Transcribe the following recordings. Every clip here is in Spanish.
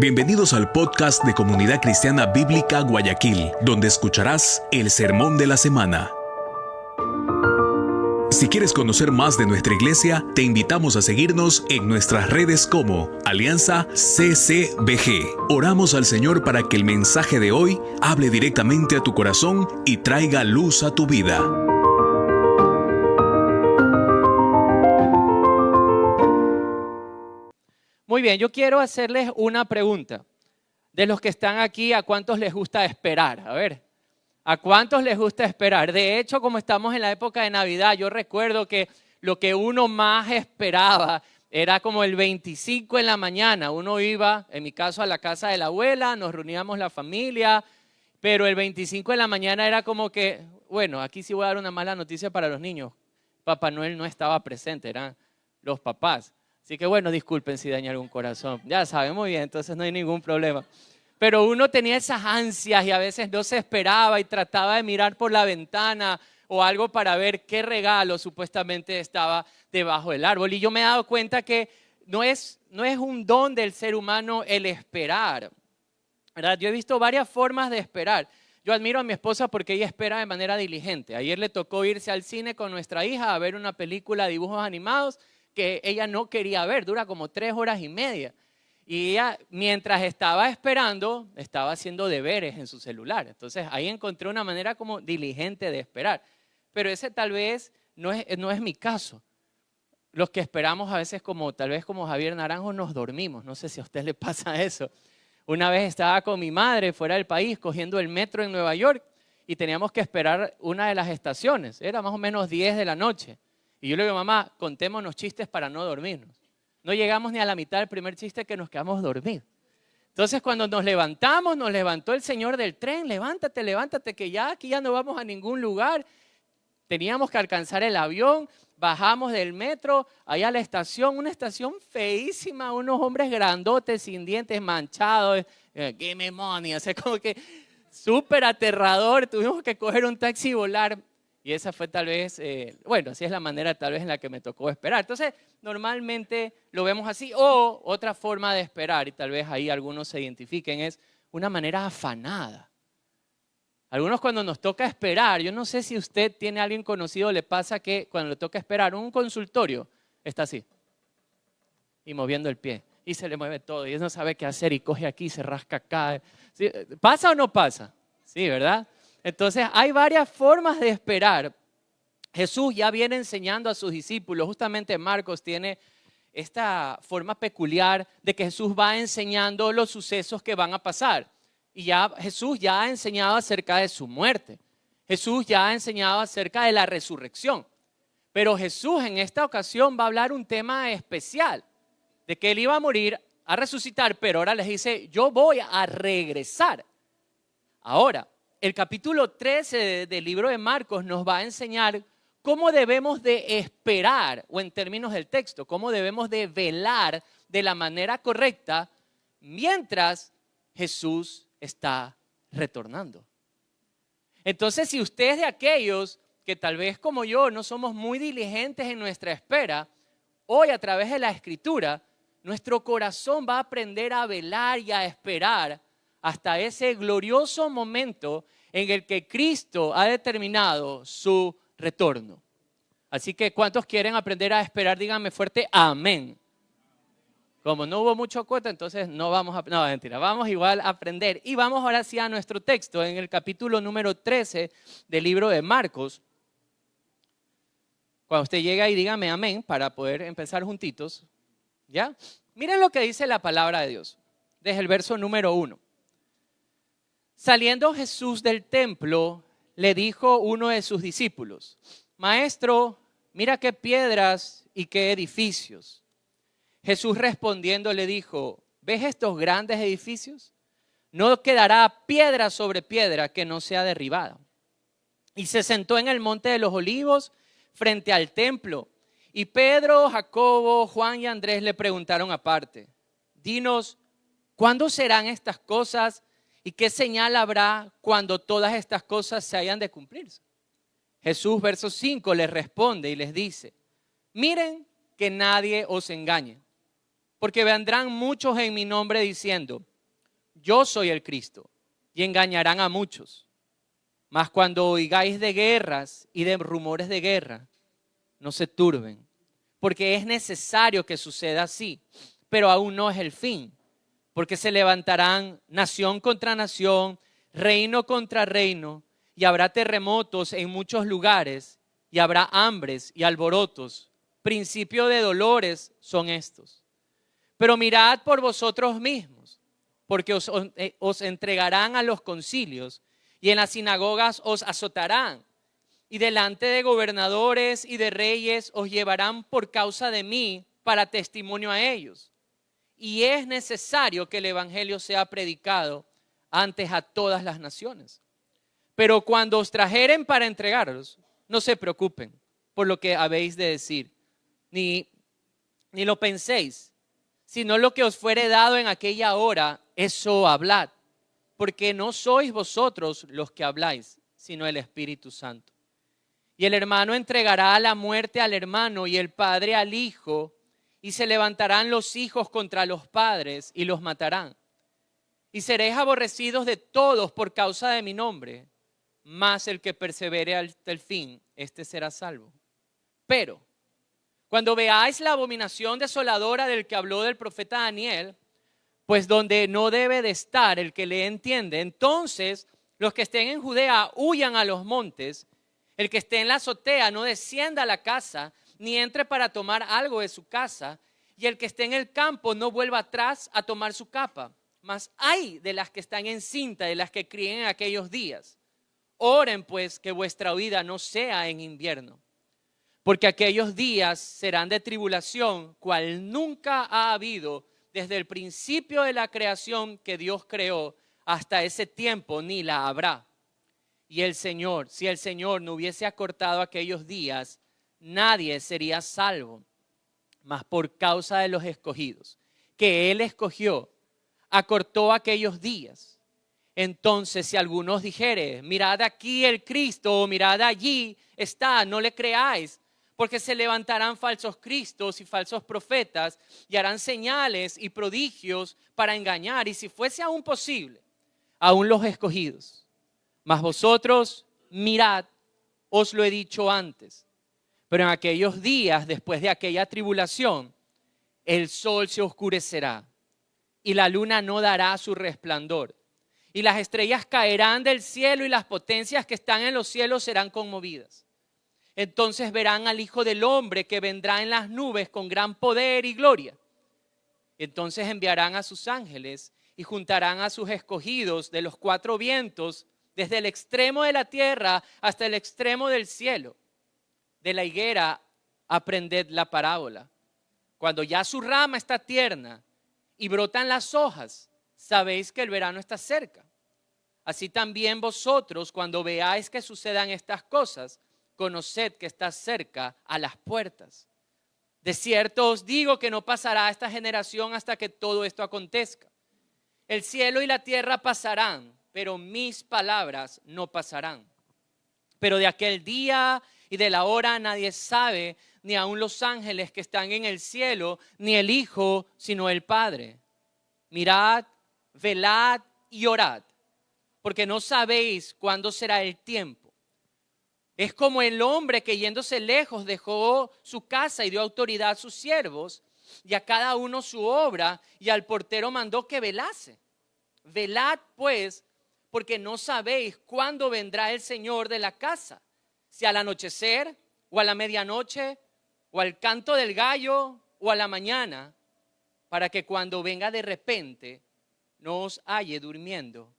Bienvenidos al podcast de Comunidad Cristiana Bíblica Guayaquil, donde escucharás el Sermón de la Semana. Si quieres conocer más de nuestra iglesia, te invitamos a seguirnos en nuestras redes como Alianza CCBG. Oramos al Señor para que el mensaje de hoy hable directamente a tu corazón y traiga luz a tu vida. Muy bien, yo quiero hacerles una pregunta. De los que están aquí, ¿a cuántos les gusta esperar? A ver, ¿a cuántos les gusta esperar? De hecho, como estamos en la época de Navidad, yo recuerdo que lo que uno más esperaba era como el 25 en la mañana. Uno iba, en mi caso, a la casa de la abuela, nos reuníamos la familia, pero el 25 en la mañana era como que, bueno, aquí sí voy a dar una mala noticia para los niños. Papá Noel no estaba presente, eran los papás. Así que bueno, disculpen si dañé algún corazón. Ya saben, muy bien, entonces no hay ningún problema. Pero uno tenía esas ansias y a veces no se esperaba y trataba de mirar por la ventana o algo para ver qué regalo supuestamente estaba debajo del árbol. Y yo me he dado cuenta que no es un don del ser humano el esperar, ¿verdad? Yo he visto varias formas de esperar. Yo admiro a mi esposa porque ella espera de manera diligente. Ayer le tocó irse al cine con nuestra hija a ver una película de dibujos animados que ella no quería ver, dura como 3 horas y media. Y ella, mientras estaba esperando, estaba haciendo deberes en su celular. Entonces ahí encontré una manera como diligente de esperar. Pero ese tal vez no es mi caso. Los que esperamos a veces tal vez como Javier Naranjo nos dormimos. No sé si a usted le pasa eso. Una vez estaba con mi madre fuera del país cogiendo el metro en Nueva York y teníamos que esperar una de las estaciones. Era más o menos 10 de la noche. Y yo le digo, mamá, contémonos chistes para no dormirnos. No llegamos ni a la mitad del primer chiste que nos quedamos dormidos. Entonces cuando nos levantamos, nos levantó el señor del tren, levántate, levántate, que ya aquí ya no vamos a ningún lugar. Teníamos que alcanzar el avión, bajamos del metro, allá a la estación, una estación feísima, unos hombres grandotes, sin dientes, manchados, give me money, o sea, como que súper aterrador, tuvimos que coger un taxi y volar. Y esa fue tal vez, así es la manera tal vez en la que me tocó esperar. Entonces, normalmente lo vemos así. O otra forma de esperar, y tal vez ahí algunos se identifiquen, es una manera afanada. Algunos cuando nos toca esperar, yo no sé si usted tiene a alguien conocido, le pasa que cuando le toca esperar un consultorio, está así. Y moviendo el pie. Y se le mueve todo. Y él no sabe qué hacer y coge aquí, se rasca acá. ¿Sí? ¿Pasa o no pasa? Sí, ¿verdad? Entonces, hay varias formas de esperar. Jesús ya viene enseñando a sus discípulos. Justamente Marcos tiene esta forma peculiar de que Jesús va enseñando los sucesos que van a pasar. Y Jesús ya ha enseñado acerca de su muerte. Jesús ya ha enseñado acerca de la resurrección. Pero Jesús en esta ocasión va a hablar un tema especial. De que Él iba a morir, a resucitar, pero ahora les dice, yo voy a regresar. Ahora, el capítulo 13 del libro de Marcos nos va a enseñar cómo debemos de esperar, o en términos del texto, cómo debemos de velar de la manera correcta mientras Jesús está retornando. Entonces, si usted es de aquellos que tal vez como yo no somos muy diligentes en nuestra espera, hoy a través de la Escritura, nuestro corazón va a aprender a velar y a esperar hasta ese glorioso momento en el que Cristo ha determinado su retorno. Así que, ¿cuántos quieren aprender a esperar? Díganme fuerte, amén. Como no hubo mucho cuota, entonces no vamos a... No, mentira, vamos igual a aprender. Y vamos ahora sí a nuestro texto, en el capítulo número 13 del libro de Marcos. Cuando usted llegue ahí, dígame amén, para poder empezar juntitos. ¿Ya? Miren lo que dice la palabra de Dios, desde el verso número 1. Saliendo Jesús del templo, le dijo uno de sus discípulos, Maestro, mira qué piedras y qué edificios. Jesús respondiendo le dijo, ¿ves estos grandes edificios? No quedará piedra sobre piedra que no sea derribada. Y se sentó en el monte de los olivos frente al templo. Y Pedro, Jacobo, Juan y Andrés le preguntaron aparte, dinos, ¿cuándo serán estas cosas? ¿Y qué señal habrá cuando todas estas cosas se hayan de cumplirse? Jesús, verso 5, les responde y les dice, miren que nadie os engañe, porque vendrán muchos en mi nombre diciendo, yo soy el Cristo, y engañarán a muchos. Mas cuando oigáis de guerras y de rumores de guerra, no se turben, porque es necesario que suceda así, pero aún no es el fin, porque se levantarán nación contra nación, reino contra reino, y habrá terremotos en muchos lugares, y habrá hambres y alborotos. Principio de dolores son estos. Pero mirad por vosotros mismos, porque os entregarán a los concilios, y en las sinagogas os azotarán, y delante de gobernadores y de reyes os llevarán por causa de mí para testimonio a ellos. Y es necesario que el evangelio sea predicado antes a todas las naciones. Pero cuando os trajeren para entregaros, no se preocupen por lo que habéis de decir, ni lo penséis, sino lo que os fuere dado en aquella hora, eso hablad, porque no sois vosotros los que habláis, sino el Espíritu Santo. Y el hermano entregará a la muerte al hermano y el padre al hijo, y se levantarán los hijos contra los padres y los matarán. Y seréis aborrecidos de todos por causa de mi nombre, mas el que persevere hasta el fin, este será salvo. Pero cuando veáis la abominación desoladora del que habló del profeta Daniel, pues donde no debe de estar el que le entiende, entonces los que estén en Judea huyan a los montes, el que esté en la azotea no descienda a la casa, ni entre para tomar algo de su casa, y el que esté en el campo no vuelva atrás a tomar su capa. Mas ay de las que están encinta, de las que críen en aquellos días. Oren pues que vuestra huida no sea en invierno, porque aquellos días serán de tribulación, cual nunca ha habido desde el principio de la creación que Dios creó hasta ese tiempo, ni la habrá. Y el Señor, si el Señor no hubiese acortado aquellos días, nadie sería salvo. Mas por causa de los escogidos, que Él escogió, acortó aquellos días. Entonces, si algunos dijere, mirad aquí el Cristo, o mirad allí está, no le creáis, porque se levantarán falsos cristos y falsos profetas, y harán señales y prodigios para engañar, y si fuese aún posible, aún los escogidos. Mas vosotros mirad, os lo he dicho antes. Pero en aquellos días, después de aquella tribulación, el sol se oscurecerá y la luna no dará su resplandor. Y las estrellas caerán del cielo y las potencias que están en los cielos serán conmovidas. Entonces verán al Hijo del Hombre que vendrá en las nubes con gran poder y gloria. Entonces enviarán a sus ángeles y juntarán a sus escogidos de los cuatro vientos, desde el extremo de la tierra hasta el extremo del cielo. De la higuera aprended la parábola. Cuando ya su rama está tierna y brotan las hojas, sabéis que el verano está cerca. Así también vosotros, cuando veáis que sucedan estas cosas, conoced que está cerca a las puertas. De cierto os digo que no pasará esta generación hasta que todo esto acontezca. El cielo y la tierra pasarán, pero mis palabras no pasarán. Pero de aquel día y de la hora nadie sabe, ni aun los ángeles que están en el cielo, ni el Hijo, sino el Padre. Mirad, velad y orad, porque no sabéis cuándo será el tiempo. Es como el hombre que yéndose lejos dejó su casa y dio autoridad a sus siervos, y a cada uno su obra, y al portero mandó que velase. Velad pues, porque no sabéis cuándo vendrá el Señor de la casa, si al anochecer, o a la medianoche, o al canto del gallo, o a la mañana, para que cuando venga de repente no os halle durmiendo.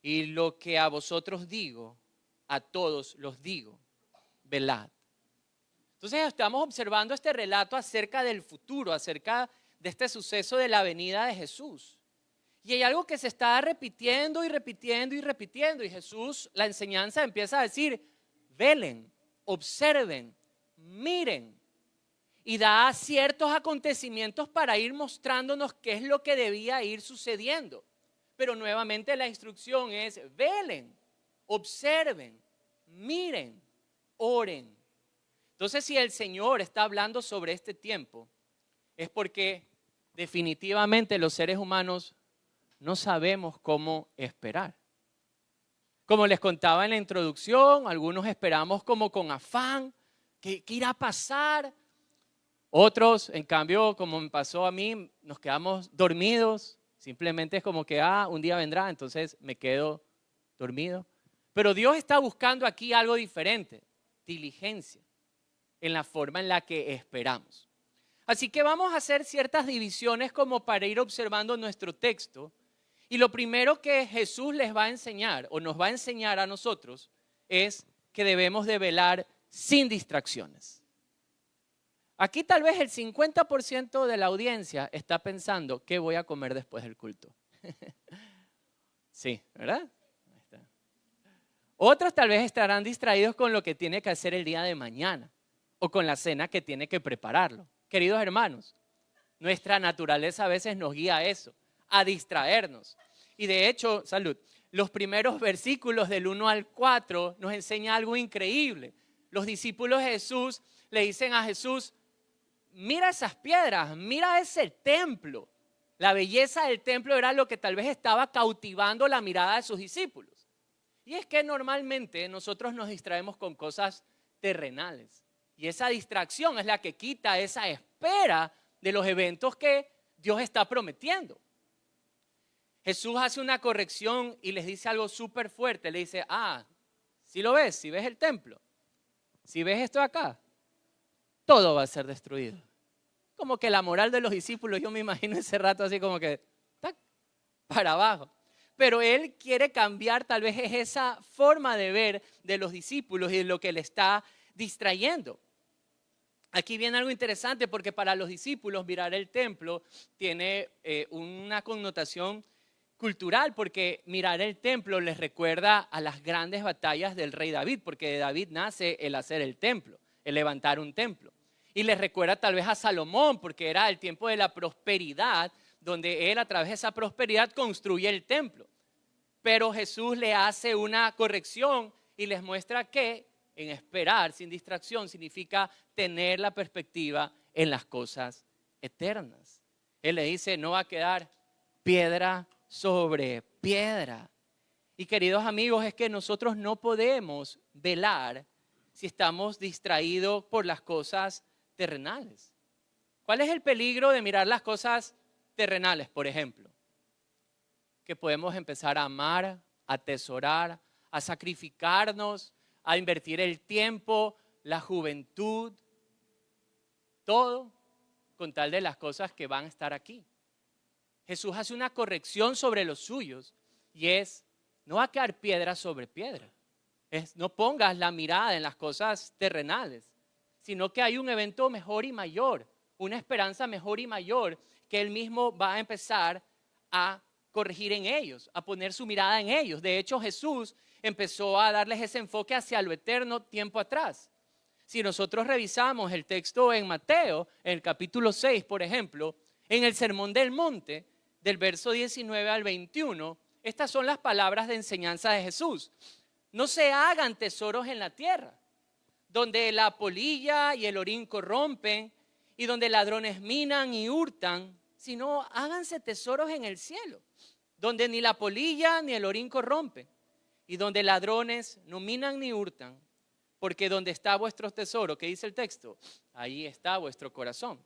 Y lo que a vosotros digo, a todos los digo, velad. Entonces estamos observando este relato acerca del futuro, acerca de este suceso de la venida de Jesús. Y hay algo que se está repitiendo y repitiendo y repitiendo. Y Jesús, la enseñanza empieza a decir, velen, observen, miren. Y da ciertos acontecimientos para ir mostrándonos qué es lo que debía ir sucediendo. Pero nuevamente la instrucción es, velen, observen, miren, oren. Entonces, si el Señor está hablando sobre este tiempo, es porque definitivamente los seres humanos no sabemos cómo esperar. Como les contaba en la introducción, algunos esperamos como con afán, ¿qué irá a pasar? Otros, en cambio, como me pasó a mí, nos quedamos dormidos. Simplemente es como que, un día vendrá, entonces me quedo dormido. Pero Dios está buscando aquí algo diferente, diligencia, en la forma en la que esperamos. Así que vamos a hacer ciertas divisiones como para ir observando nuestro texto. Y lo primero que Jesús les va a enseñar o nos va a enseñar a nosotros es que debemos de velar sin distracciones. Aquí tal vez el 50% de la audiencia está pensando, ¿qué voy a comer después del culto? Sí, ¿verdad? Ahí está. Otros tal vez estarán distraídos con lo que tiene que hacer el día de mañana o con la cena que tiene que prepararlo. Queridos hermanos, nuestra naturaleza a veces nos guía a eso, a distraernos. Y de hecho, salud, los primeros versículos del 1 al 4 nos enseña algo increíble. Los discípulos de Jesús le dicen a Jesús, mira esas piedras, mira ese templo. La belleza del templo era lo que tal vez estaba cautivando la mirada de sus discípulos. Y es que normalmente nosotros nos distraemos con cosas terrenales. Y esa distracción es la que quita esa espera de los eventos que Dios está prometiendo. Jesús hace una corrección y les dice algo súper fuerte. Le dice, si lo ves, si ves el templo, si ves esto acá, todo va a ser destruido. Como que la moral de los discípulos, yo me imagino ese rato así como que, ¡tac!, para abajo. Pero él quiere cambiar tal vez esa forma de ver de los discípulos y de lo que le está distrayendo. Aquí viene algo interesante porque para los discípulos mirar el templo tiene una connotación cultural, porque mirar el templo les recuerda a las grandes batallas del rey David, porque de David nace el hacer el templo, el levantar un templo. Y les recuerda tal vez a Salomón, porque era el tiempo de la prosperidad, donde él a través de esa prosperidad construye el templo. Pero Jesús le hace una corrección y les muestra que en esperar sin distracción significa tener la perspectiva en las cosas eternas. Él le dice, no va a quedar piedra sobre piedra. Y queridos amigos, es que nosotros no podemos velar si estamos distraídos por las cosas terrenales. ¿Cuál es el peligro de mirar las cosas terrenales, por ejemplo? Que podemos empezar a amar, a atesorar, a sacrificarnos, a invertir el tiempo, la juventud, todo con tal de las cosas que van a estar aquí. Jesús hace una corrección sobre los suyos y es, no va a quedar piedra sobre piedra. No pongas la mirada en las cosas terrenales, sino que hay un evento mejor y mayor, una esperanza mejor y mayor que Él mismo va a empezar a corregir en ellos, a poner su mirada en ellos. De hecho, Jesús empezó a darles ese enfoque hacia lo eterno tiempo atrás. Si nosotros revisamos el texto en Mateo, en el capítulo 6, por ejemplo, en el Sermón del Monte, del verso 19 al 21, estas son las palabras de enseñanza de Jesús. No se hagan tesoros en la tierra, donde la polilla y el orín corrompen y donde ladrones minan y hurtan, sino háganse tesoros en el cielo, donde ni la polilla ni el orín corrompen y donde ladrones no minan ni hurtan, porque donde está vuestro tesoro, ¿qué dice el texto? Ahí está vuestro corazón.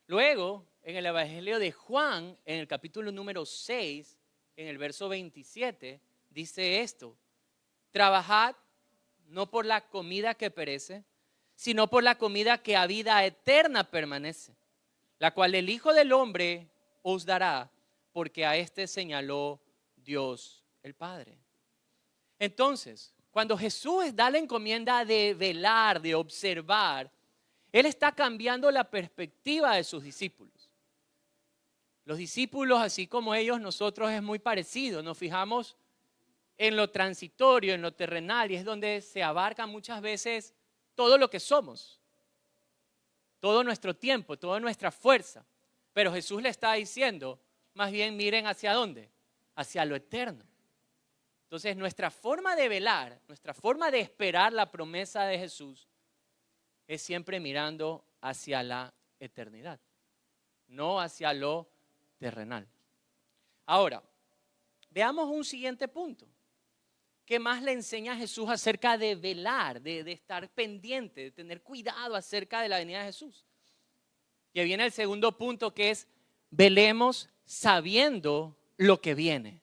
Luego, en el Evangelio de Juan, en el capítulo número 6, en el verso 27, dice esto: trabajad no por la comida que perece, sino por la comida que a vida eterna permanece, la cual el Hijo del Hombre os dará, porque a este señaló Dios el Padre. Entonces, cuando Jesús da la encomienda de velar, de observar, Él está cambiando la perspectiva de sus discípulos. Los discípulos, así como ellos, nosotros es muy parecido. Nos fijamos en lo transitorio, en lo terrenal, y es donde se abarca muchas veces todo lo que somos, todo nuestro tiempo, toda nuestra fuerza. Pero Jesús le está diciendo, más bien miren hacia dónde, hacia lo eterno. Entonces nuestra forma de velar, nuestra forma de esperar la promesa de Jesús es siempre mirando hacia la eternidad. no hacia lo terrenal. Ahora, veamos un siguiente punto. ¿Qué más le enseña Jesús acerca de velar, de estar pendiente, de tener cuidado acerca de la venida de Jesús? Y ahí viene el segundo punto, que es velemos sabiendo lo que viene.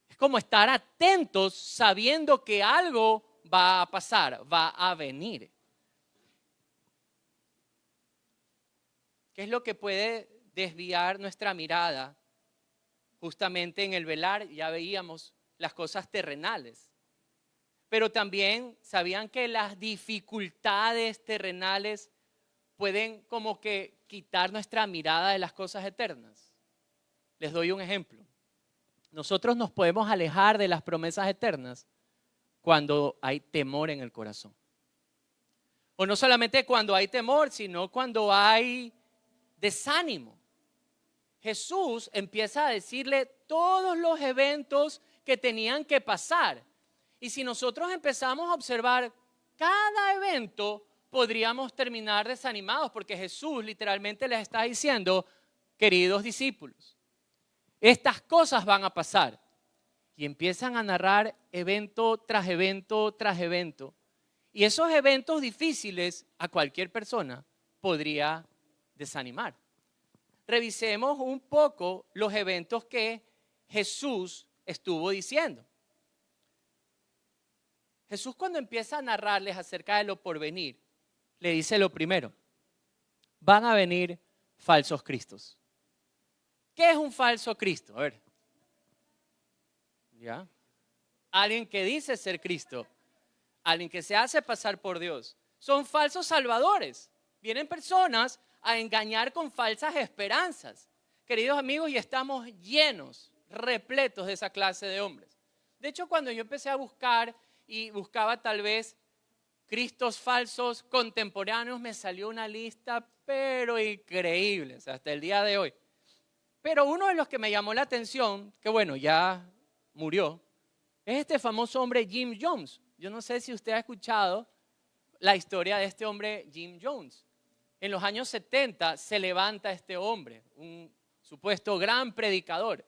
Es como estar atentos sabiendo que algo va a pasar, va a venir. ¿Qué es lo que puede desviar nuestra mirada? Justamente en el velar ya veíamos las cosas terrenales. Pero también sabían que las dificultades terrenales pueden como que quitar nuestra mirada de las cosas eternas. Les doy un ejemplo. Nosotros nos podemos alejar de las promesas eternas cuando hay temor en el corazón. O no solamente cuando hay temor, sino cuando hay desánimo. Jesús empieza a decirle todos los eventos que tenían que pasar. Y si nosotros empezamos a observar cada evento, podríamos terminar desanimados, porque Jesús literalmente les está diciendo, queridos discípulos, estas cosas van a pasar. Y empiezan a narrar evento tras evento tras evento. Y esos eventos difíciles a cualquier persona podría desanimar. Revisemos un poco los eventos que Jesús estuvo diciendo. Jesús, cuando empieza a narrarles acerca de lo porvenir, le dice lo primero: van a venir falsos cristos. ¿Qué es un falso Cristo? A ver. ¿Ya? Alguien que dice ser Cristo, alguien que se hace pasar por Dios. Son falsos salvadores. Vienen personas a engañar con falsas esperanzas. Queridos amigos, y estamos llenos, repletos de esa clase de hombres. De hecho, cuando yo empecé a buscar y buscaba tal vez cristos falsos contemporáneos, me salió una lista pero increíble, hasta el día de hoy. Pero uno de los que me llamó la atención, que bueno, ya murió, es este famoso hombre Jim Jones. Yo no sé si usted ha escuchado la historia de este hombre Jim Jones. En los años 70 se levanta este hombre, un supuesto gran predicador.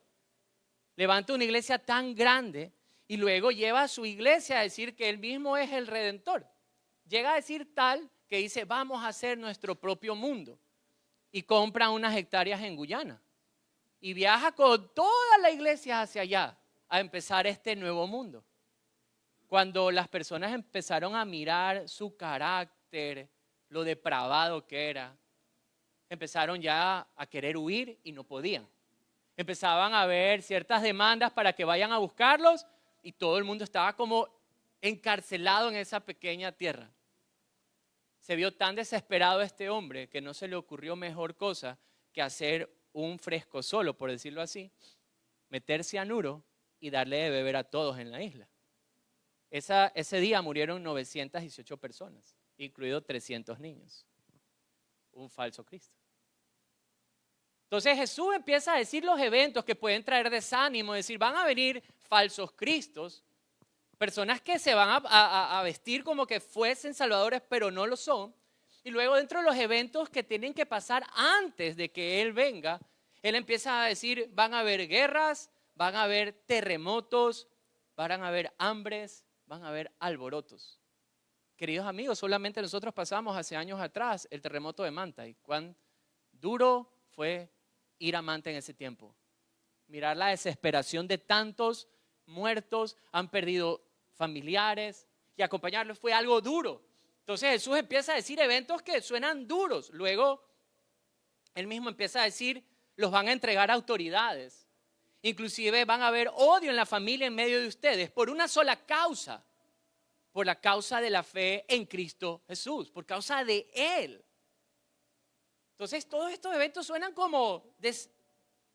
Levanta una iglesia tan grande y luego lleva a su iglesia a decir que él mismo es el Redentor. Llega a decir tal que dice, vamos a hacer nuestro propio mundo. Y compra unas hectáreas en Guyana. Y viaja con toda la iglesia hacia allá a empezar este nuevo mundo. Cuando las personas empezaron a mirar su carácter, lo depravado que era, empezaron ya a querer huir y no podían. Empezaban a haber ciertas demandas para que vayan a buscarlos y todo el mundo estaba como encarcelado en esa pequeña tierra. Se vio tan desesperado este hombre que no se le ocurrió mejor cosa que hacer un fresco solo, por decirlo así, meter cianuro y darle de beber a todos en la isla. Ese día murieron 918 personas, incluidos 300 niños. Un falso Cristo. Entonces Jesús empieza a decir los eventos que pueden traer desánimo, decir, van a venir falsos cristos, personas que se van a vestir como que fuesen salvadores, pero no lo son. Y luego dentro de los eventos que tienen que pasar antes de que Él venga, Él empieza a decir, van a haber guerras, van a haber terremotos, van a haber hambres, van a haber alborotos. Queridos amigos, solamente nosotros pasamos hace años atrás el terremoto de Manta. Y cuán duro fue ir a Manta en ese tiempo. Mirar la desesperación de tantos muertos, han perdido familiares y acompañarlos fue algo duro. Entonces Jesús empieza a decir eventos que suenan duros. Luego Él mismo empieza a decir, los van a entregar a autoridades. Inclusive van a haber odio en la familia en medio de ustedes por una sola causa. Por la causa de la fe en Cristo Jesús, por causa de Él. Entonces todos estos eventos suenan como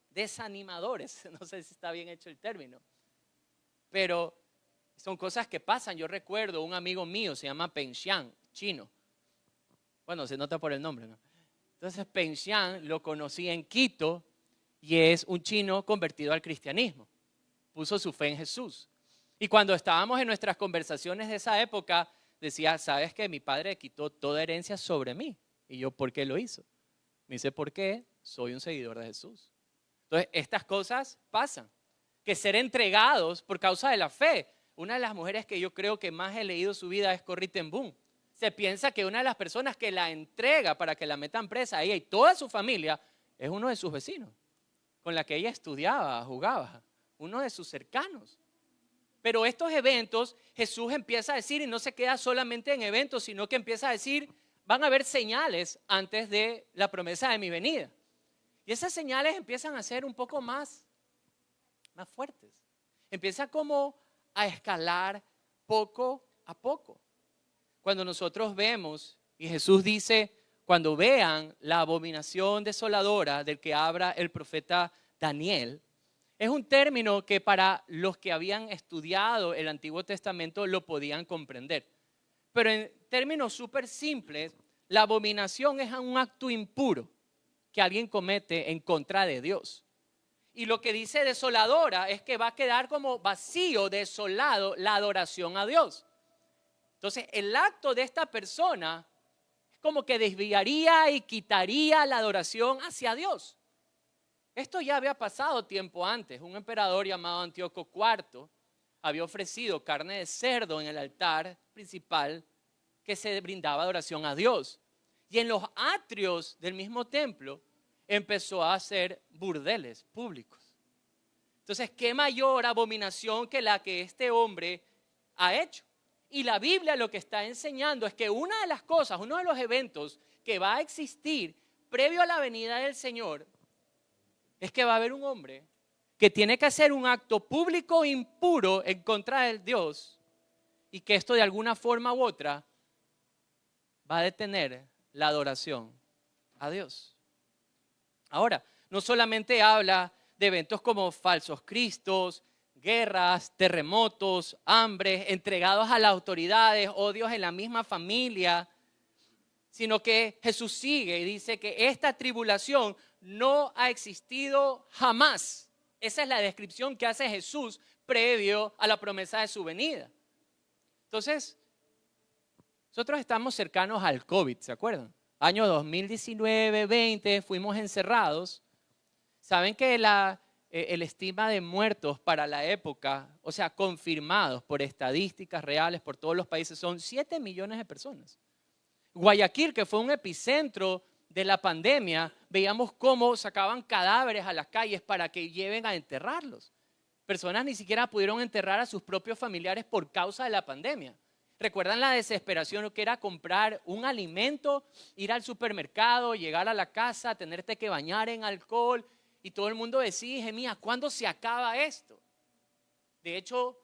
desanimadores, no sé si está bien hecho el término, pero son cosas que pasan. Yo recuerdo un amigo mío, se llama Peng Xiang, chino, bueno, se nota por el nombre, ¿no? Entonces Peng Xiang lo conocí en Quito y es un chino convertido al cristianismo, puso su fe en Jesús. Y cuando estábamos en nuestras conversaciones de esa época, decía, ¿sabes que mi padre quitó toda herencia sobre mí? Y yo, ¿por qué lo hizo? Me dice, ¿por qué? soy un seguidor de Jesús. Entonces, estas cosas pasan. Que ser entregados por causa de la fe. Una de las mujeres que yo creo que más he leído su vida es Corrie ten Boom. Se piensa que una de las personas que la entrega para que la metan presa a ella y toda su familia es uno de sus vecinos, con la que ella estudiaba, jugaba, uno de sus cercanos. Pero estos eventos, Jesús empieza a decir, y no se queda solamente en eventos, sino que empieza a decir, van a haber señales antes de la promesa de mi venida. Y esas señales empiezan a ser un poco más fuertes. Empieza como a escalar poco a poco. Cuando nosotros vemos, y Jesús dice, cuando vean la abominación desoladora del que habla el profeta Daniel, es un término que para los que habían estudiado el Antiguo Testamento lo podían comprender. Pero en términos súper simples, la abominación es un acto impuro que alguien comete en contra de Dios. Y lo que dice desoladora es que va a quedar como vacío, desolado la adoración a Dios. Entonces, el acto de esta persona es como que desviaría y quitaría la adoración hacia Dios. Esto ya había pasado tiempo antes. Un emperador llamado Antíoco IV había ofrecido carne de cerdo en el altar principal que se brindaba adoración a Dios. Y en los atrios del mismo templo empezó a hacer burdeles públicos. Entonces, ¿qué mayor abominación que la que este hombre ha hecho? Y la Biblia lo que está enseñando es que una de las cosas, uno de los eventos que va a existir previo a la venida del Señor, es que va a haber un hombre que tiene que hacer un acto público impuro en contra de Dios y que esto de alguna forma u otra va a detener la adoración a Dios. Ahora, no solamente habla de eventos como falsos cristos, guerras, terremotos, hambres, entregados a las autoridades, odios en la misma familia, sino que Jesús sigue y dice que esta tribulación no ha existido jamás. Esa es la descripción que hace Jesús previo a la promesa de su venida. Entonces, nosotros estamos cercanos al COVID, ¿se acuerdan? Año 2019, 20, fuimos encerrados. Saben que el estima de muertos para la época, o sea, confirmados por estadísticas reales por todos los países, son 7 millones de personas. Guayaquil, que fue un epicentro de la pandemia, veíamos cómo sacaban cadáveres a las calles para que lleven a enterrarlos. Personas ni siquiera pudieron enterrar a sus propios familiares por causa de la pandemia. ¿Recuerdan la desesperación que era comprar un alimento, ir al supermercado, llegar a la casa, tenerte que bañar en alcohol? Y todo el mundo decía, Gemía, ¿cuándo se acaba esto? De hecho,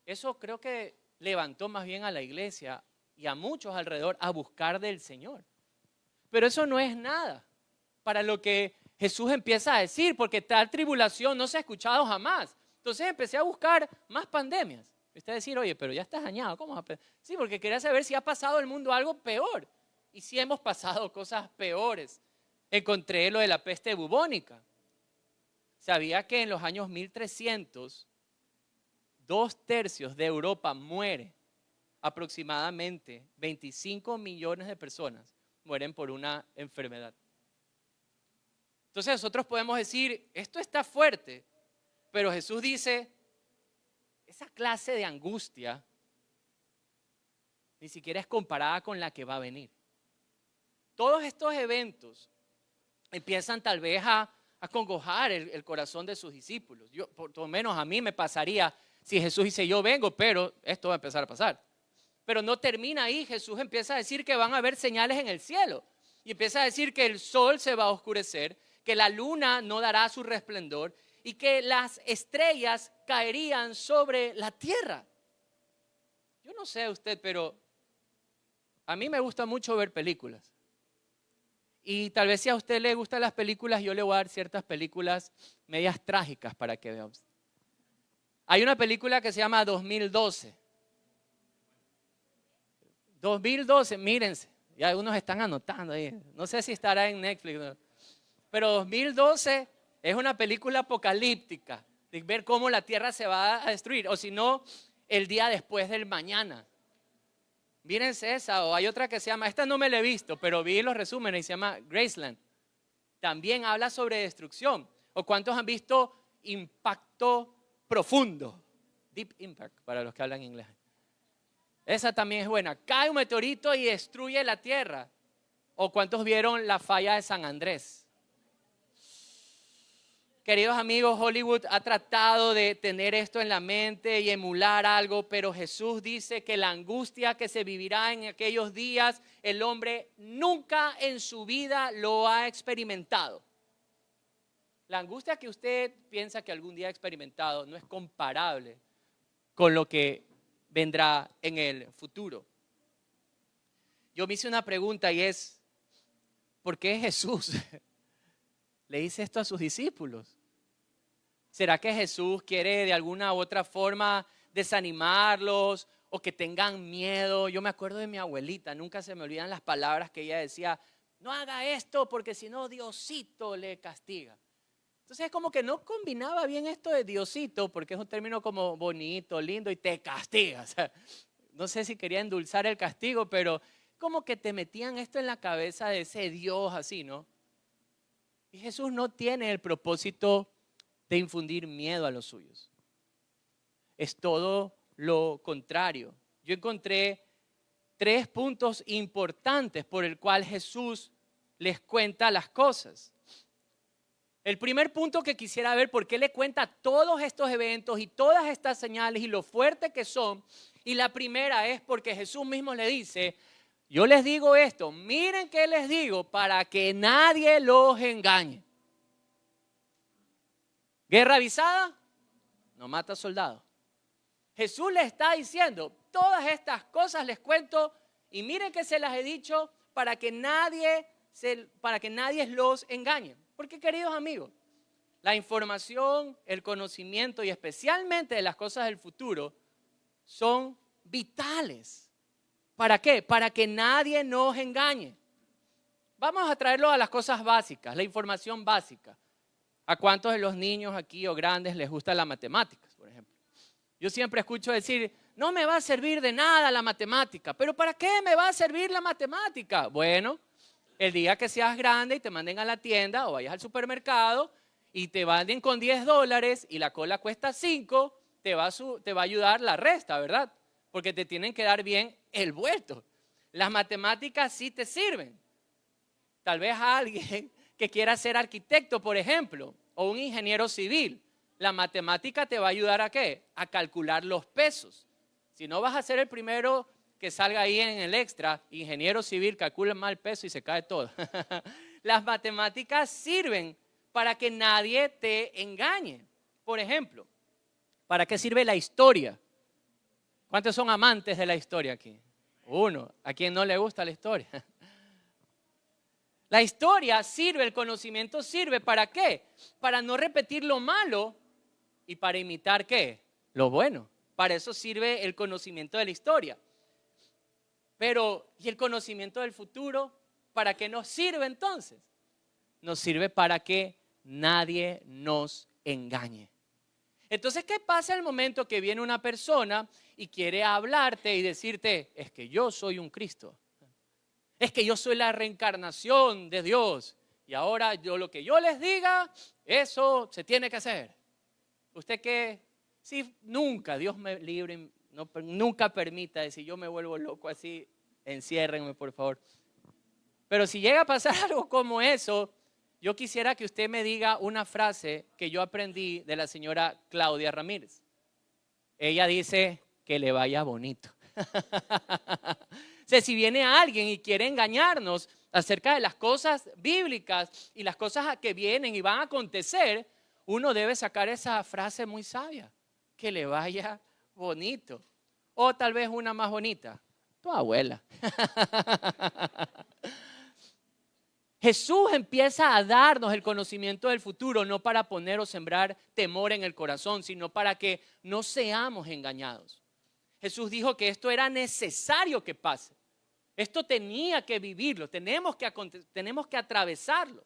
eso creo que levantó más bien a la iglesia y a muchos alrededor a buscar del Señor. Pero eso no es nada para lo que Jesús empieza a decir, porque tal tribulación no se ha escuchado jamás. Entonces empecé a buscar más pandemias. Usted decir, oye, pero ya estás dañado, ¿cómo vas a pensar? Sí, porque quería saber si ha pasado en el mundo algo peor. Y si hemos pasado cosas peores. Encontré lo de la peste bubónica. Sabía que en los años 1300, 2/3 de Europa muere. Aproximadamente 25 millones de personas mueren por una enfermedad. Entonces nosotros podemos decir, esto está fuerte, pero Jesús dice, esa clase de angustia ni siquiera es comparada con la que va a venir. Todos estos eventos empiezan tal vez a acongojar el corazón de sus discípulos. Por lo menos a mí me pasaría si Jesús dice, yo vengo, pero esto va a empezar a pasar. Pero no termina ahí. Jesús empieza a decir que van a haber señales en el cielo. Y empieza a decir que el sol se va a oscurecer, que la luna no dará su resplandor y que las estrellas caerían sobre la tierra. Yo no sé usted, pero a mí me gusta mucho ver películas. Y tal vez si a usted le gustan las películas, yo le voy a dar ciertas películas medias trágicas para que veamos. Hay una película que se llama 2012. 2012, mírense. Ya algunos están anotando ahí. No sé si estará en Netflix, ¿no? Pero 2012 es una película apocalíptica, de ver cómo la tierra se va a destruir, o si no, el día después del mañana. Mírense esa, o hay otra que se llama, esta no me la he visto, pero vi los resúmenes y se llama Graceland. también habla sobre destrucción. ¿O cuántos han visto Impacto Profundo? Deep Impact, para los que hablan inglés. Esa también es buena. Cae un meteorito y destruye la Tierra. ¿O cuántos vieron la falla de San Andrés? Queridos amigos, Hollywood ha tratado de tener esto en la mente y emular algo, pero Jesús dice que la angustia que se vivirá en aquellos días, el hombre nunca en su vida lo ha experimentado. La angustia que usted piensa que algún día ha experimentado no es comparable con lo que vendrá en el futuro. Yo me hice una pregunta y es, ¿por qué Jesús le dice esto a sus discípulos? ¿Será que Jesús quiere de alguna u otra forma desanimarlos o que tengan miedo? Yo me acuerdo de mi abuelita, nunca se me olvidan las palabras que ella decía, no haga esto porque si no Diosito le castiga. Entonces es como que no combinaba bien esto de Diosito, porque es un término como bonito, lindo y te castiga. O sea, no sé si quería endulzar el castigo, pero como que te metían esto en la cabeza de ese Dios así, ¿no? Y Jesús no tiene el propósito de infundir miedo a los suyos. Es todo lo contrario. Yo encontré 3 puntos importantes por el cual Jesús les cuenta las cosas. El primer punto que quisiera ver, ¿por qué le cuenta todos estos eventos y todas estas señales y lo fuerte que son? Y la primera es porque Jesús mismo le dice, yo les digo esto, miren qué les digo para que nadie los engañe. Guerra avisada no mata soldados. Jesús le está diciendo, todas estas cosas les cuento y miren que se las he dicho para que nadie los engañe. Porque queridos amigos, la información, el conocimiento y especialmente de las cosas del futuro son vitales. ¿Para qué? Para que nadie nos engañe. Vamos a traerlo a las cosas básicas, la información básica. ¿A cuántos de los niños aquí o grandes les gusta la matemáticas, por ejemplo? Yo siempre escucho decir, no me va a servir de nada la matemática. ¿Pero para qué me va a servir la matemática? Bueno, el día que seas grande y te manden a la tienda o vayas al supermercado y te manden con $10 y la cola cuesta 5, te va a ayudar la resta, ¿verdad? Porque te tienen que dar bien el vuelto. Las matemáticas sí te sirven. Tal vez a alguien que quiera ser arquitecto, por ejemplo, o un ingeniero civil, la matemática te va a ayudar ¿a qué? A calcular los pesos. Si no vas a ser el primero que salga ahí en el extra, ingeniero civil, calcula mal el peso y se cae todo. Las matemáticas sirven para que nadie te engañe. Por ejemplo, ¿para qué sirve la historia? ¿Cuántos son amantes de la historia aquí? Uno. ¿A quién no le gusta la historia? La historia sirve, el conocimiento sirve, ¿para qué? Para no repetir lo malo y para imitar ¿qué? Lo bueno. Para eso sirve el conocimiento de la historia. Pero, ¿y el conocimiento del futuro? ¿Para qué nos sirve entonces? Nos sirve para que nadie nos engañe. Entonces, ¿qué pasa en el momento que viene una persona y quiere hablarte y decirte, es que yo soy un Cristo? Es que yo soy la reencarnación de Dios y ahora lo que yo les diga, eso se tiene que hacer. ¿Usted qué? Si nunca, Dios me libre, nunca permita decir yo me vuelvo loco así, enciérrenme por favor. Pero si llega a pasar algo como eso, yo quisiera que usted me diga una frase que yo aprendí de la señora Claudia Ramírez. Ella dice que le vaya bonito. O sea, si viene alguien y quiere engañarnos acerca de las cosas bíblicas y las cosas que vienen y van a acontecer, uno debe sacar esa frase muy sabia, que le vaya bonito. O tal vez una más bonita, tu abuela. Jesús empieza a darnos el conocimiento del futuro, no para poner o sembrar temor en el corazón, sino para que no seamos engañados. Jesús dijo que esto era necesario que pase. Esto tenía que vivirlo, tenemos que atravesarlo.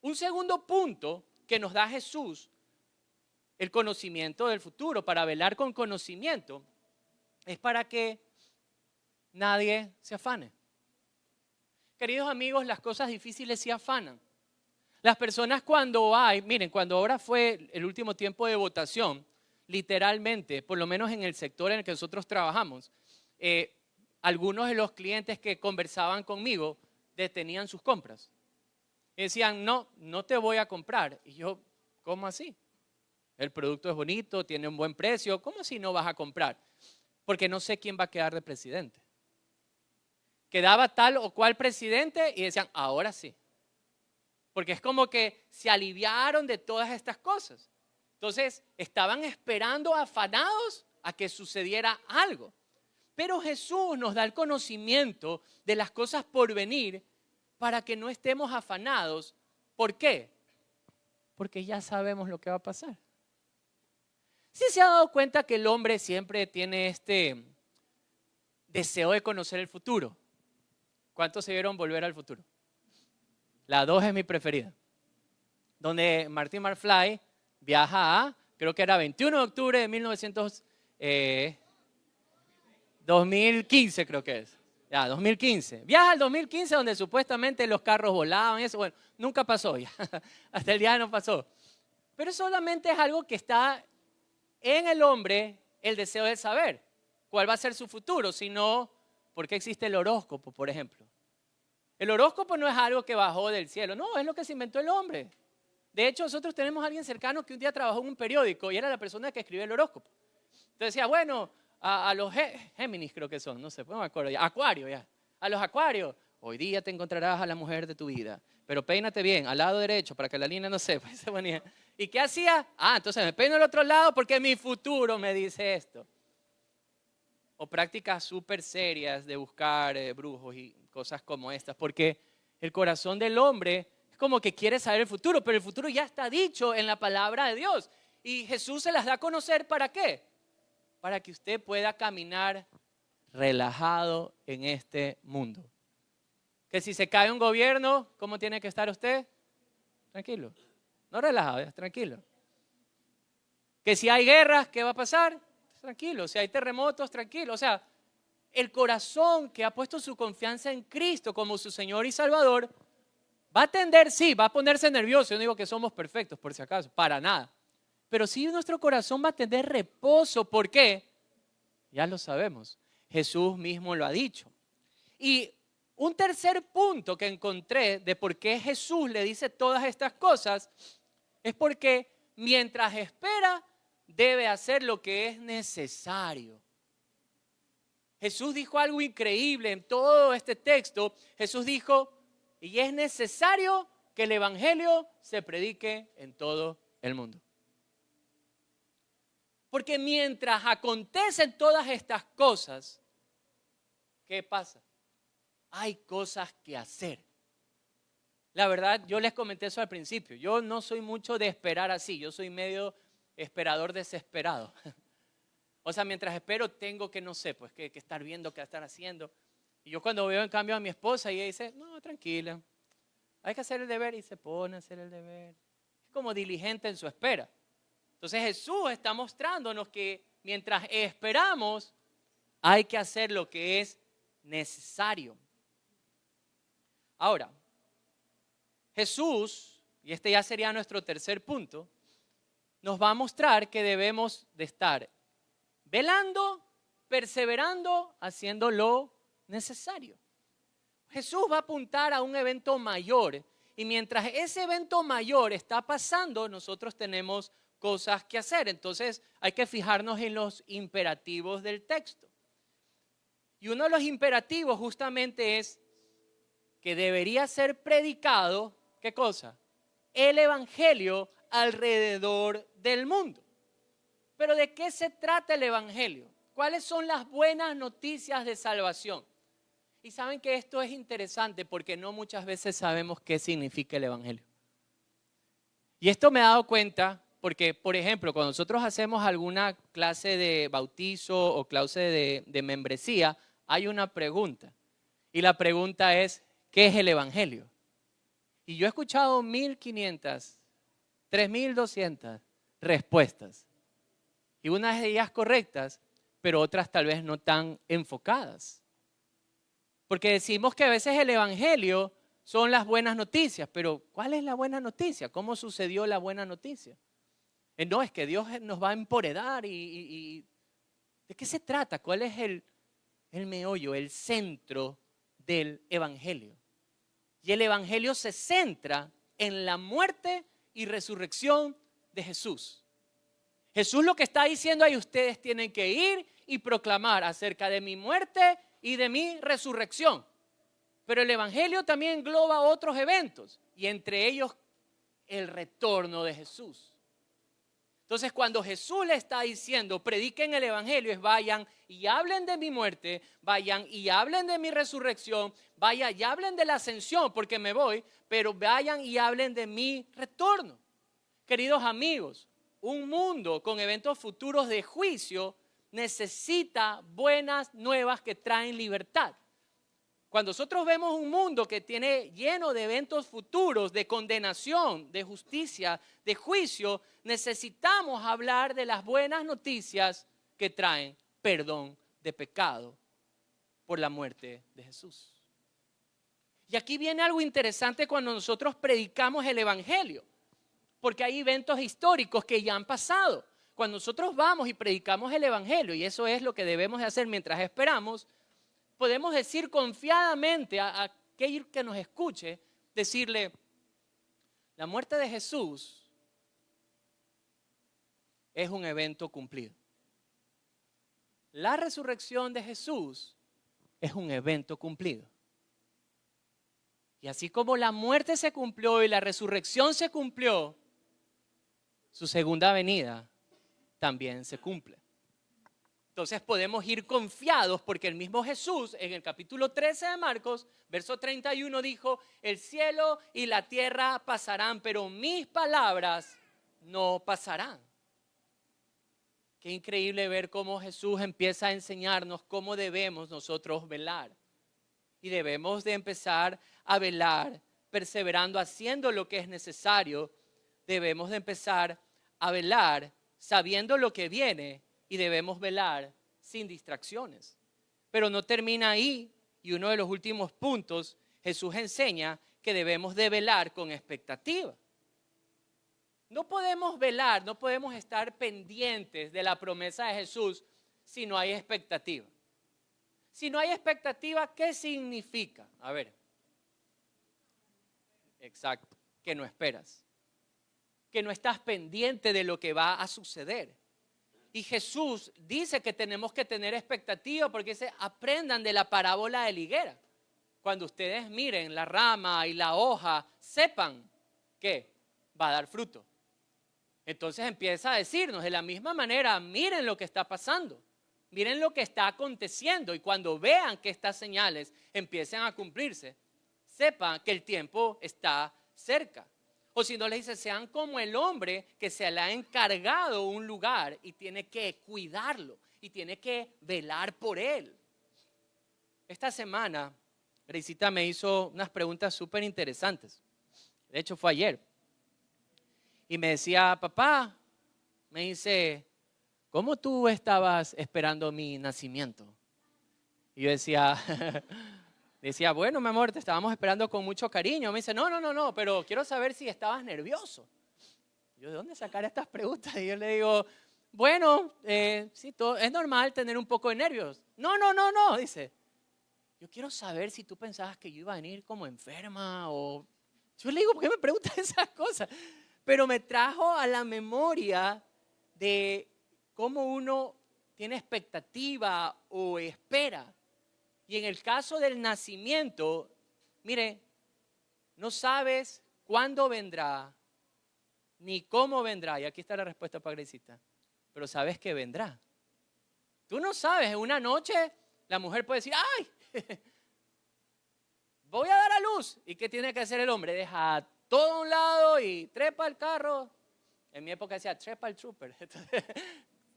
Un segundo punto que nos da Jesús, el conocimiento del futuro, para velar con conocimiento, es para que nadie se afane. Queridos amigos, las cosas difíciles sí afanan. Las personas miren, cuando ahora fue el último tiempo de votación, literalmente, por lo menos en el sector en el que nosotros trabajamos, algunos de los clientes que conversaban conmigo detenían sus compras. Y decían, no, no te voy a comprar. Y yo, ¿cómo así? El producto es bonito, tiene un buen precio, ¿cómo así no vas a comprar? Porque no sé quién va a quedar de presidente. Quedaba tal o cual presidente y decían, ahora sí. Porque es como que se aliviaron de todas estas cosas. Entonces, estaban esperando afanados a que sucediera algo. Pero Jesús nos da el conocimiento de las cosas por venir para que no estemos afanados. ¿Por qué? Porque ya sabemos lo que va a pasar. ¿Sí se ha dado cuenta que el hombre siempre tiene este deseo de conocer el futuro? ¿Cuántos se vieron Volver al Futuro? La 2 es mi preferida. Donde Marty McFly viaja a, creo que era 21 de octubre de 2015 creo que es. Ya, 2015. Viaja al 2015 donde supuestamente los carros volaban y eso. Bueno, nunca pasó ya. Hasta el día no pasó. Pero solamente es algo que está en el hombre, el deseo de saber cuál va a ser su futuro. Si no, ¿por qué existe el horóscopo, por ejemplo? El horóscopo no es algo que bajó del cielo. No, es lo que se inventó el hombre. De hecho, nosotros tenemos a alguien cercano que un día trabajó en un periódico y era la persona que escribía el horóscopo. Entonces decía, bueno, a los Géminis creo que son, no sé, no me acuerdo ya. Acuario ya. A los Acuarios, hoy día te encontrarás a la mujer de tu vida, pero peínate bien, al lado derecho, para que la línea no sepa. ¿Y qué hacía? Entonces me peino al otro lado porque mi futuro me dice esto. O prácticas súper serias de buscar brujos y cosas como estas, porque el corazón del hombre es como que quiere saber el futuro, pero el futuro ya está dicho en la palabra de Dios. Y Jesús se las da a conocer, ¿para qué? Para que usted pueda caminar relajado en este mundo. Que si se cae un gobierno, ¿cómo tiene que estar usted? Tranquilo. No relajado, tranquilo. Que si hay guerras, ¿qué va a pasar? Tranquilo. Si hay terremotos, tranquilo. O sea, el corazón que ha puesto su confianza en Cristo como su Señor y Salvador va a tender, sí, va a ponerse nervioso. Yo no digo que somos perfectos, por si acaso, para nada. Pero sí nuestro corazón va a tener reposo. ¿Por qué? Ya lo sabemos. Jesús mismo lo ha dicho. Y un tercer punto que encontré de por qué Jesús le dice todas estas cosas es porque mientras espera debe hacer lo que es necesario. Jesús dijo algo increíble en todo este texto. Jesús dijo, y es necesario que el evangelio se predique en todo el mundo. Porque mientras acontecen todas estas cosas, ¿qué pasa? Hay cosas que hacer. La verdad, yo les comenté eso al principio. Yo no soy mucho de esperar así. Yo soy medio esperador desesperado. O sea, mientras espero tengo que, no sé, pues que estar viendo, qué estar haciendo. Y yo cuando veo en cambio a mi esposa y ella dice, no, tranquila, hay que hacer el deber y se pone a hacer el deber. Es como diligente en su espera. Entonces Jesús está mostrándonos que mientras esperamos hay que hacer lo que es necesario. Ahora, Jesús, y este ya sería nuestro tercer punto, nos va a mostrar que debemos de estar velando, perseverando, haciendo lo necesario. Jesús va a apuntar a un evento mayor y mientras ese evento mayor está pasando, nosotros tenemos cosas que hacer. Entonces hay que fijarnos en los imperativos del texto. Y uno de los imperativos justamente es que debería ser predicado, ¿qué cosa? El evangelio alrededor del mundo. Pero ¿de qué se trata el evangelio? ¿Cuáles son las buenas noticias de salvación? Y saben que esto es interesante porque no muchas veces sabemos qué significa el evangelio. Y esto me he dado cuenta porque, por ejemplo, cuando nosotros hacemos alguna clase de bautizo o clase de membresía, hay una pregunta. Y la pregunta es, ¿qué es el evangelio? Y yo he escuchado 1,500, 3,200 respuestas. Y unas de ellas correctas, pero otras tal vez no tan enfocadas. Porque decimos que a veces el evangelio son las buenas noticias. Pero ¿cuál es la buena noticia? ¿Cómo sucedió la buena noticia? No, es que Dios nos va a emparedar y ¿de qué se trata? ¿Cuál es el meollo, el centro del evangelio? Y el evangelio se centra en la muerte y resurrección de Jesús. Jesús lo que está diciendo ahí, ustedes tienen que ir y proclamar acerca de mi muerte y de mi resurrección. Pero el evangelio también engloba otros eventos y entre ellos el retorno de Jesús. Entonces, cuando Jesús le está diciendo, prediquen el evangelio, es vayan y hablen de mi muerte, vayan y hablen de mi resurrección, vayan y hablen de la ascensión, porque me voy, pero vayan y hablen de mi retorno. Queridos amigos, un mundo con eventos futuros de juicio necesita buenas nuevas que traen libertad. Cuando nosotros vemos un mundo que tiene lleno de eventos futuros, de condenación, de justicia, de juicio, necesitamos hablar de las buenas noticias que traen perdón de pecado por la muerte de Jesús. Y aquí viene algo interesante cuando nosotros predicamos el evangelio, porque hay eventos históricos que ya han pasado. Cuando nosotros vamos y predicamos el evangelio, y eso es lo que debemos de hacer mientras esperamos, podemos decir confiadamente a aquel que nos escuche, decirle, la muerte de Jesús es un evento cumplido. La resurrección de Jesús es un evento cumplido. Y así como la muerte se cumplió y la resurrección se cumplió, su segunda venida también se cumple. Entonces podemos ir confiados porque el mismo Jesús en el capítulo 13 de Marcos, verso 31 dijo, el cielo y la tierra pasarán, pero mis palabras no pasarán. Qué increíble ver cómo Jesús empieza a enseñarnos cómo debemos nosotros velar. Y debemos de empezar a velar, perseverando, haciendo lo que es necesario. Debemos de empezar a velar, sabiendo lo que viene. Y debemos velar sin distracciones. Pero no termina ahí. Y uno de los últimos puntos, Jesús enseña que debemos de velar con expectativa. No podemos velar, no podemos estar pendientes de la promesa de Jesús si no hay expectativa. Si no hay expectativa, ¿qué significa? A ver. Exacto, que no esperas. Que no estás pendiente de lo que va a suceder. Y Jesús dice que tenemos que tener expectativa porque dice, aprendan de la parábola de la higuera. Cuando ustedes miren la rama y la hoja, sepan que va a dar fruto. Entonces empieza a decirnos de la misma manera, miren lo que está pasando, miren lo que está aconteciendo y cuando vean que estas señales empiecen a cumplirse, sepan que el tiempo está cerca. O si no les dice, sean como el hombre que se le ha encargado un lugar y tiene que cuidarlo y tiene que velar por él. Esta semana, Reisita me hizo unas preguntas súper interesantes. De hecho, fue ayer. Y me decía, papá, me dice, ¿cómo tú estabas esperando mi nacimiento? Y yo decía, bueno, mi amor, te estábamos esperando con mucho cariño. Me dice, no, pero quiero saber si estabas nervioso. Yo, ¿de dónde sacar estas preguntas? Y yo le digo, bueno, sí, es normal tener un poco de nervios. No, dice. Yo quiero saber si tú pensabas que yo iba a venir como enferma o... Yo le digo, ¿por qué me preguntas esas cosas? Pero me trajo a la memoria de cómo uno tiene expectativa o espera. Y en el caso del nacimiento, mire, no sabes cuándo vendrá, ni cómo vendrá. Y aquí está la respuesta para Gresita. Pero sabes que vendrá. Tú no sabes, en una noche la mujer puede decir, ¡ay! Voy a dar a luz. ¿Y qué tiene que hacer el hombre? Deja todo a un lado y trepa al carro. En mi época decía, trepa al trooper. Entonces,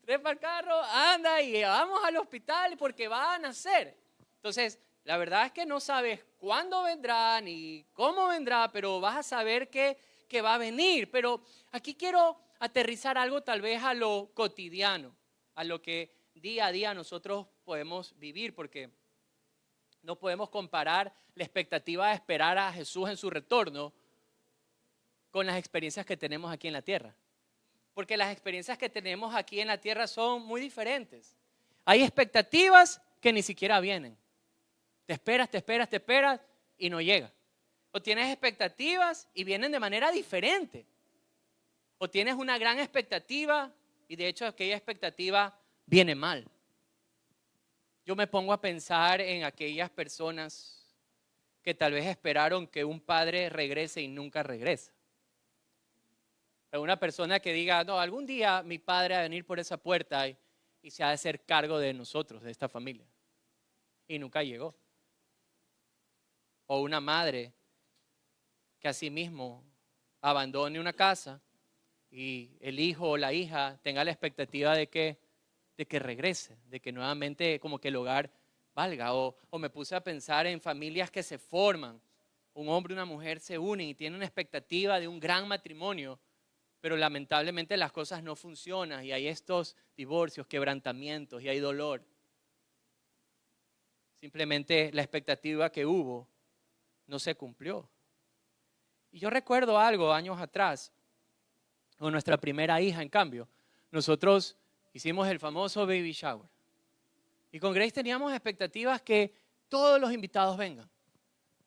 trepa al carro, anda y vamos al hospital porque va a nacer. Entonces, la verdad es que no sabes cuándo vendrá ni cómo vendrá, pero vas a saber que va a venir. Pero aquí quiero aterrizar algo tal vez a lo cotidiano, a lo que día a día nosotros podemos vivir, porque No podemos comparar la expectativa de esperar a Jesús en su retorno con las experiencias que tenemos aquí en la tierra. Porque las experiencias que tenemos aquí en la tierra son muy diferentes. Hay expectativas que ni siquiera vienen. Te esperas y no llega. O tienes expectativas y vienen de manera diferente. O tienes una gran expectativa y de hecho aquella expectativa viene mal. Yo me pongo a pensar en aquellas personas que tal vez esperaron que un padre regrese y nunca regresa. Una persona que diga, no, algún día mi padre va a venir por esa puerta y se ha de hacer cargo de nosotros, de esta familia. Y nunca llegó. O una madre que asimismo abandone una casa y el hijo o la hija tenga la expectativa de que regrese, de que nuevamente como que el hogar valga. O me puse a pensar en familias que se forman, un hombre y una mujer se unen y tienen una expectativa de un gran matrimonio, pero lamentablemente las cosas no funcionan y hay estos divorcios, quebrantamientos y hay dolor. Simplemente la expectativa que hubo no se cumplió. Y yo recuerdo algo años atrás, con nuestra primera hija, en cambio, nosotros hicimos el famoso baby shower. Y con Grace teníamos expectativas que todos los invitados vengan.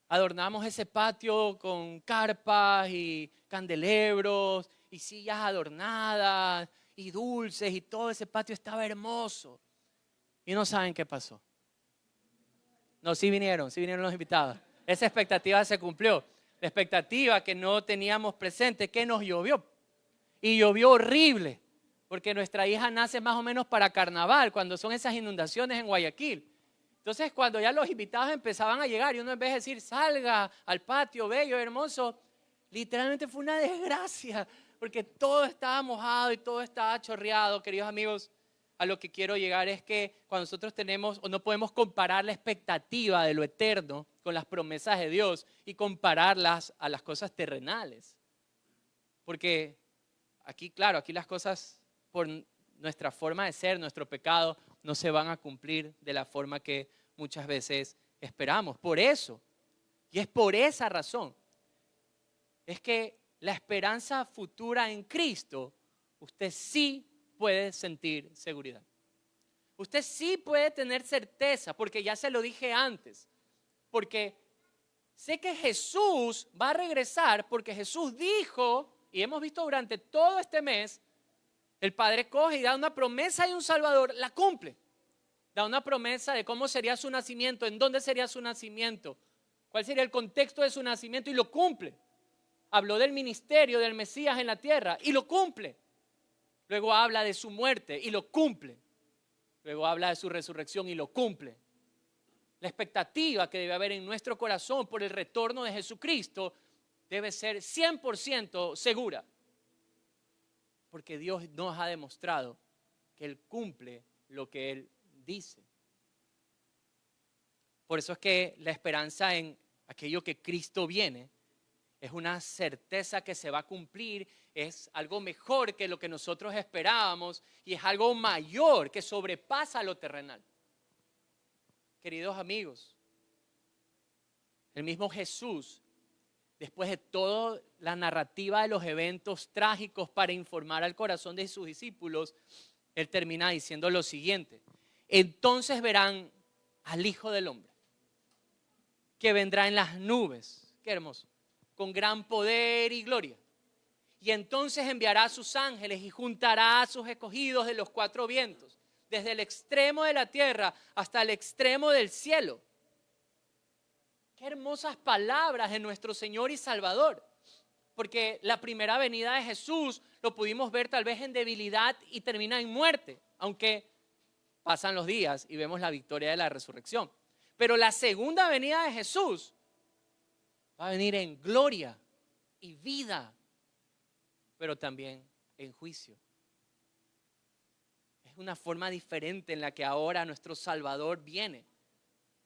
Adornamos ese patio con carpas y candelebros y sillas adornadas y dulces y todo ese patio estaba hermoso. Y no saben qué pasó. No, sí vinieron los invitados. Esa expectativa se cumplió. La expectativa que no teníamos presente, que nos llovió. Y llovió horrible, porque nuestra hija nace más o menos para carnaval, cuando son esas inundaciones en Guayaquil. Entonces, cuando ya los invitados empezaban a llegar y uno en vez de decir, salga al patio bello, hermoso, literalmente fue una desgracia, porque todo estaba mojado y todo estaba chorreado. Queridos amigos, a lo que quiero llegar es que cuando nosotros tenemos o no podemos comparar la expectativa de lo eterno con las promesas de Dios y compararlas a las cosas terrenales. Porque aquí, claro, aquí las cosas por nuestra forma de ser, nuestro pecado, no se van a cumplir de la forma que muchas veces esperamos. Por eso, y es por esa razón, es que la esperanza futura en Cristo, usted sí puede sentir seguridad. Usted sí puede tener certeza, porque ya se lo dije antes, porque sé que Jesús va a regresar, porque Jesús dijo, y hemos visto durante todo este mes, el Padre coge y da una promesa de un Salvador, la cumple. Da una promesa de cómo sería su nacimiento, en dónde sería su nacimiento, cuál sería el contexto de su nacimiento y lo cumple. Habló del ministerio del Mesías en la tierra y lo cumple. Luego habla de su muerte y lo cumple. Luego habla de su resurrección y lo cumple. La expectativa que debe haber en nuestro corazón por el retorno de Jesucristo debe ser 100% segura. Porque Dios nos ha demostrado que Él cumple lo que Él dice. Por eso es que la esperanza en aquello que Cristo viene es una certeza que se va a cumplir, es algo mejor que lo que nosotros esperábamos y es algo mayor que sobrepasa lo terrenal. Queridos amigos, el mismo Jesús, después de toda la narrativa de los eventos trágicos para informar al corazón de sus discípulos, Él termina diciendo lo siguiente: entonces verán al Hijo del Hombre, que vendrá en las nubes, qué hermoso, con gran poder y gloria. Y entonces enviará a sus ángeles y juntará a sus escogidos de los cuatro vientos, desde el extremo de la tierra hasta el extremo del cielo. Qué hermosas palabras de nuestro Señor y Salvador. Porque la primera venida de Jesús lo pudimos ver tal vez en debilidad y termina en muerte, aunque pasan los días y vemos la victoria de la resurrección. Pero la segunda venida de Jesús va a venir en gloria y vida, pero también en juicio. Es una forma diferente en la que ahora nuestro Salvador viene.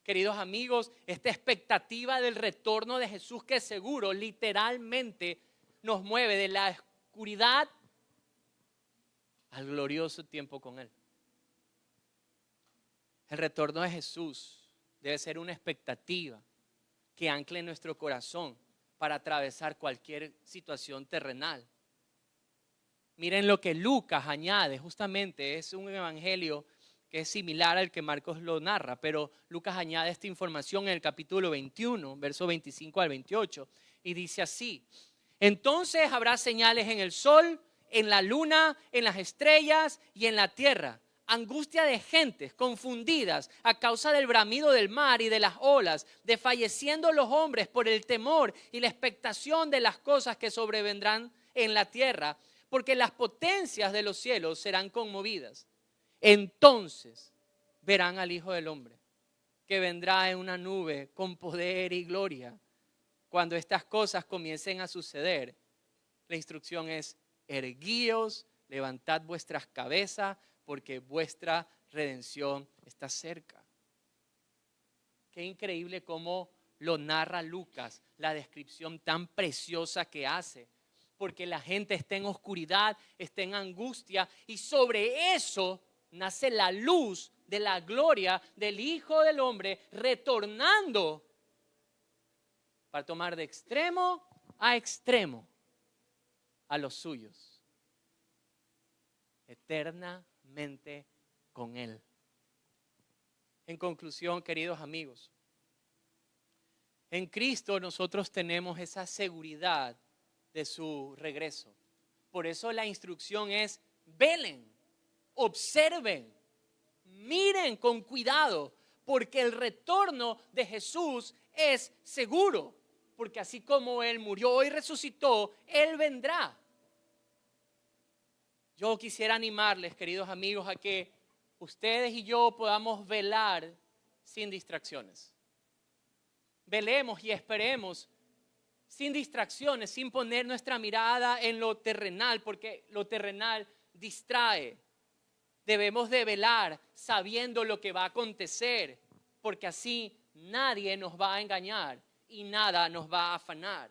Queridos amigos, esta expectativa del retorno de Jesús, que seguro literalmente nos mueve de la oscuridad al glorioso tiempo con Él. El retorno de Jesús debe ser una expectativa que ancle en nuestro corazón para atravesar cualquier situación terrenal. Miren lo que Lucas añade, justamente es un evangelio que es similar al que Marcos lo narra, pero Lucas añade esta información en el capítulo 21, verso 25 al 28, y dice así: entonces habrá señales en el sol, en la luna, en las estrellas y en la tierra. Angustia de gentes confundidas a causa del bramido del mar y de las olas, desfalleciendo los hombres por el temor y la expectación de las cosas que sobrevendrán en la tierra, porque las potencias de los cielos serán conmovidas. Entonces verán al Hijo del Hombre, que vendrá en una nube con poder y gloria. Cuando estas cosas comiencen a suceder, la instrucción es: erguíos, levantad vuestras cabezas, porque vuestra redención está cerca. Qué increíble cómo lo narra Lucas, la descripción tan preciosa que hace. Porque la gente está en oscuridad, está en angustia, y sobre eso nace la luz de la gloria del Hijo del Hombre retornando para tomar de extremo a extremo a los suyos, eternamente con Él. En conclusión, queridos amigos, en Cristo nosotros tenemos esa seguridad de su regreso. Por eso la instrucción es: velen, observen, miren con cuidado, porque el retorno de Jesús es seguro, porque así como Él murió y resucitó, Él vendrá. Yo quisiera animarles, queridos amigos, a que ustedes y yo podamos velar sin distracciones. Velemos y esperemos sin distracciones, sin poner nuestra mirada en lo terrenal, porque lo terrenal distrae. Debemos de velar sabiendo lo que va a acontecer, porque así nadie nos va a engañar y nada nos va a afanar.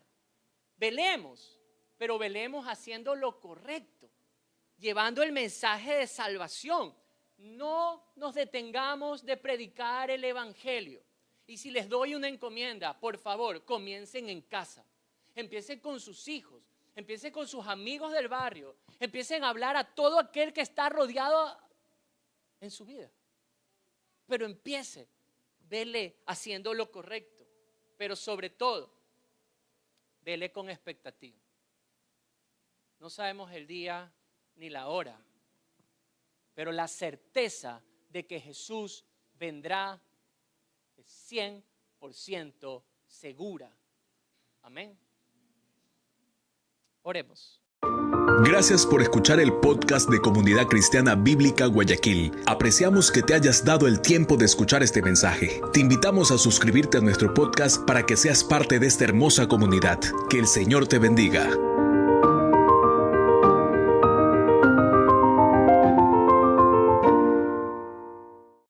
Velemos, pero velemos haciendo lo correcto, llevando el mensaje de salvación. No nos detengamos de predicar el evangelio. Y si les doy una encomienda, por favor, comiencen en casa. Empiecen con sus hijos, empiecen con sus amigos del barrio, empiecen a hablar a todo aquel que está rodeado en su vida. Pero empiece, vele haciendo lo correcto, pero sobre todo, vele con expectativa. No sabemos el día ni la hora, pero la certeza de que Jesús vendrá es 100% segura. Amén. Oremos. Gracias por escuchar el podcast de Comunidad Cristiana Bíblica Guayaquil. Apreciamos que te hayas dado el tiempo de escuchar este mensaje. Te invitamos a suscribirte a nuestro podcast para que seas parte de esta hermosa comunidad. Que el Señor te bendiga.